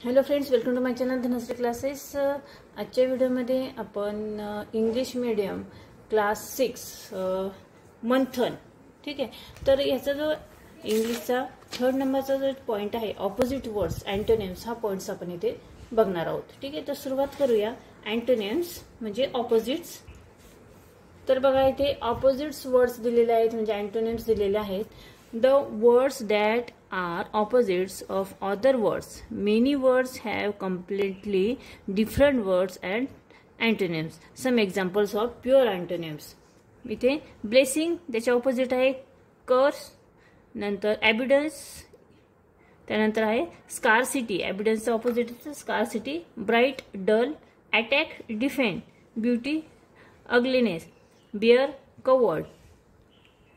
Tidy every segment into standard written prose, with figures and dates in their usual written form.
Hello friends, welcome to my channel Dhanashree classes. आजच्या व्हिडिओमध्ये आपण इंग्लिश मीडियम क्लास 6 मंथन, ठीक आहे। तर याचा जो इंग्लिशचा 3rd नंबरचा जो पॉइंट आहे ऑपोजिट वर्ड्स अँटोनिम्स, हा पॉइंट्स आपण इथे बघणार आहोत, ठीक आहे। तर सुरुवात करूया। अँटोनिम्स म्हणजे ऑपोजिट्स। तर बघा इथे ऑपोजिट्स वर्ड्स दिलेले आहेत, म्हणजे अँटोनिम्स दिलेले आहेत। The words that are opposites of other words. Many words have completely different words and antonyms. Some examples of pure antonyms. इथे blessing त्याच्या ऑपोजिट आहे curse, नंतर abundance, त्यानंतर आहे scarcity. abundance चा ऑपोजिट आहे scarcity. bright, dull, attack, defend, beauty, ugliness, bear, coward.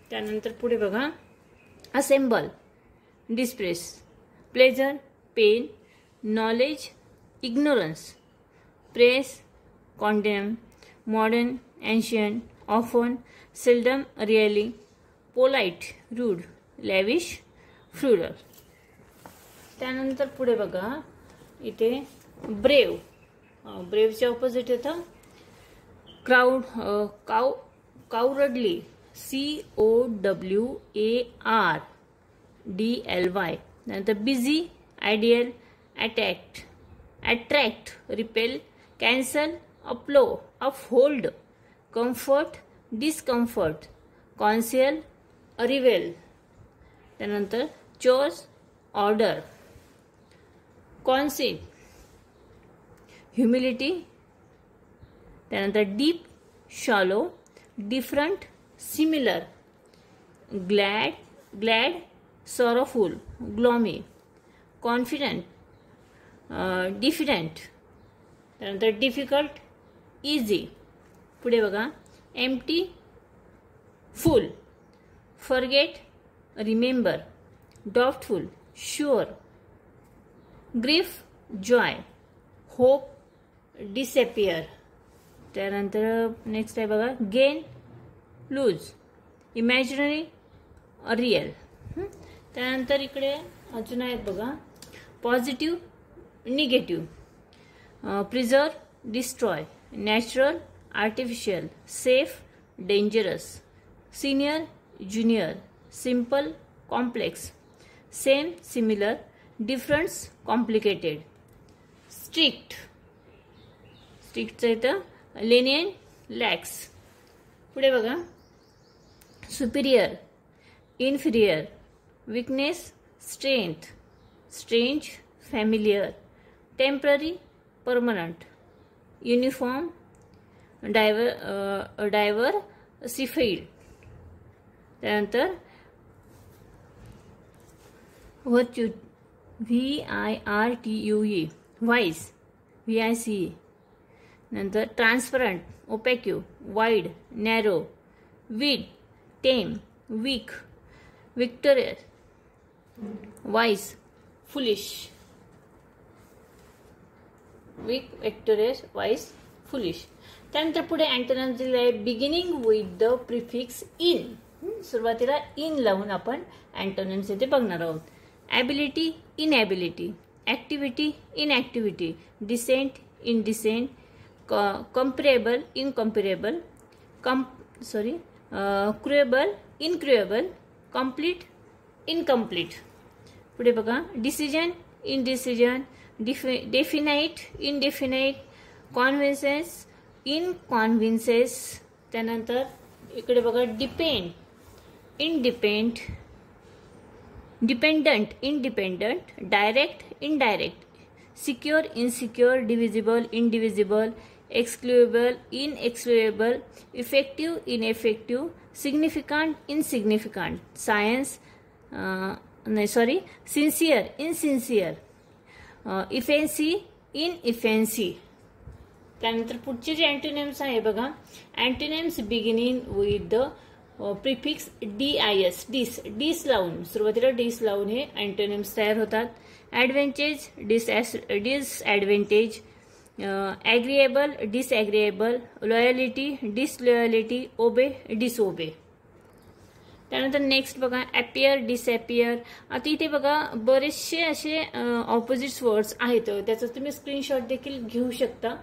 त्यानंतर पुढे बघा assemble, dispraise, pleasure, pain, knowledge, ignorance, praise, condemn, modern, ancient, often, seldom, rarely, polite, rude, lavish, frugal. त्यानंतर पुढे बघा इथे brave. ब्रेवचे ऑपोजिट येतं क्राउड, cowardly, COWARDLY. नंतर busy, ideal, attract, repel, cancel, uphold, comfort, discomfort, conceal, reveal. त्यानंतर choose, order, concede, humility. त्यानंतर deep, shallow, different, similar, glad, sorrowful, gloomy, confident, diffident. त्यानंतर difficult, easy. पुढे बघा empty, full, forget, remember, doubtful, sure, grief, joy, hope, disappear. त्यानंतर next आहे बघा gain, loose, imaginary, real. त्यानंतर इकडे अजून आहेत बघा positive, negative, preserve, destroy, natural, artificial, safe, dangerous, senior, junior, simple, complex, same, similar, difference, complicated, strict. स्ट्रिक्टचं इथं लेनियन, लॅक्स. पुढे बघा Superior, inferior, weakness, strength, strange, familiar, temporary, permanent, uniform, diversified. त्यानंतर virtue, VIRTUE, vice, VICE. नंतर transparent, ओपॅक्यू, wide, narrow, weed, टेम, weak, victorious, vice, foolish. Weak, victorious, vice, foolish. त्यानंतर पुढे antonyms दिले आहे beginning with the prefix in. सुरुवातीला in लावून आपण antonyms इथे बघणार आहोत. Ability, inability, activity, inactivity, decent, indecent, comparable, incomparable, cruel, incruel, complete, incomplete. पुढे बघा decision, indecision, definite, indefinite, convinces, inconvinces. त्यानंतर इकडे बघा depend, independent, dependent, independent, direct, indirect, secure, insecure, divisible, indivisible, excludable, inexcludable, effective, ineffective, significant, insignificant, sincere, insincere, offensive, inoffensive. त्यानंतर पुढचे जे antonyms आहे बघा antonyms beginning with the prefix DIS, डिस लावून, सुरुवातीला डिस लावून हे अँटोनिम्स तयार होतात. Advantage, disadvantage, agreeable, disagreeable, loyalty, disloyalty, obey, disobey. त्यानंतर नेक्स्ट बघा अपियर, डिसअपियर. आता इथे बघा बरेचसे असे ऑपोजिट वर्ड्स आहेत, त्याचा तुम्ही स्क्रीनशॉट देखील घेऊ शकता.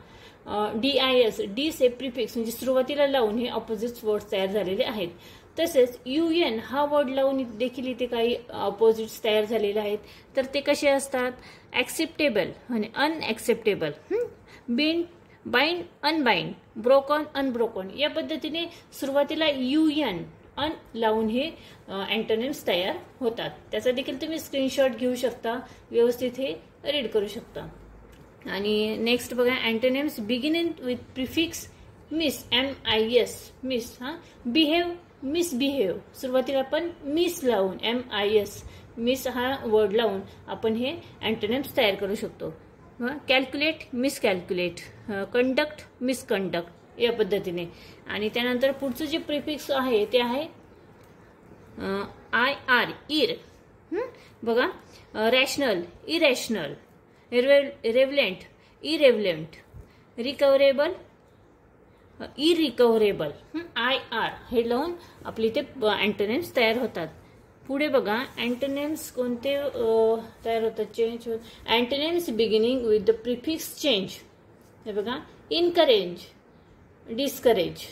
DIS, डिस हे प्रिफिक्स म्हणजे सुरुवातीला लावून हे ऑपोजिट वर्ड्स तयार झालेले आहेत. तसेच UN हा वर्ड लावून देखील इथे काही ऑपोजिट्स तयार झालेले आहेत. तर ते कसे असतात? ऍक्सेप्टेबल आणि unacceptable, bind, bind, unbind, broken, unbroken. या पद्धतीने सुरुवातीला UN अन लावून हे अँटोनिम्स तयार होतात. त्याचा देखील तुम्ही स्क्रीनशॉट घेऊ शकता, व्यवस्थित हे रीड करू शकता. आणि नेक्स्ट बघा antonyms beginning with prefix miss, MIS, miss. Behave, misbehave. सुरुवातीला आपण मिस लावून MIS, मिस हा वर्ड लावून आपण हे अँटोनिम्स तयार करू शकतो. कॅल्क्युलेट, मिसकॅल्क्युलेट, कंडक्ट, मिसकंडक्ट या पद्धतीने. आणि त्यानंतर पुढचं जे प्रिफिक्स आहे ते आहे IR, इर. बघा रॅशनल, इरॅशनल, रेव्हलेंट, इरेव्हलेंट, रिकव्हरेबल, इरिकव्हरेबल. IR हे लावून आपले इथे अँटोनिम्स तयार होतात. पुढे बघा अँटोनिम्स कोणते तयार होतात, चेंज होत. Antonyms beginning with the prefix change. हे बघा encourage, discourage,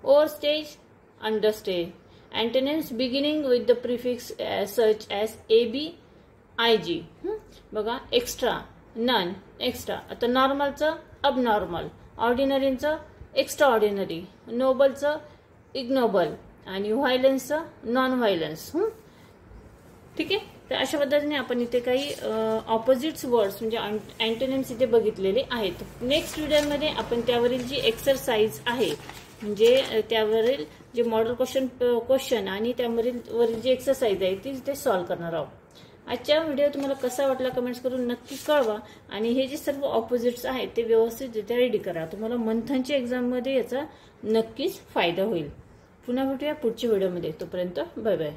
overstate, understate. Antonyms beginning with the prefix such as AB, IG. बघा एक्स्ट्रा, नन, एक्स्ट्रा. आता नॉर्मलचं अबनॉर्मल, ऑर्डिनरीचं एक्स्ट्रा ऑर्डिनरी, नोबलचं इग्नोबल आणि व्हायलन्सचं नॉन व्हायलन्स. ठीक आहे. तर अशा पद्धतीने आपण इथे काही ऑपोजिट्स वर्ड्स म्हणजे अँटोनिम्स इथे बघितलेले आहेत. नेक्स्ट व्हिडिओमध्ये आपण त्यावरील जी एक्सरसाइज आहे म्हणजे त्यावरील जे मॉडेल क्वेश्चन आणि त्यावरील जी एक्सरसाइज आहे ती इथे सॉल्व्ह करणार आहोत. आजच्या व्हिडिओ तुम्हाला कसा वाटला कमेंट्स करून नक्की कळवा. आणि हे जे सर्व ऑपोजिट्स आहेत ते व्यवस्थितरित्या रेडी करा. तुम्हाला मंथनच्या एक्झाममध्ये याचा नक्कीच फायदा होईल. पुन्हा भेटूया पुढच्या व्हिडिओमध्ये. तोपर्यंत बाय बाय.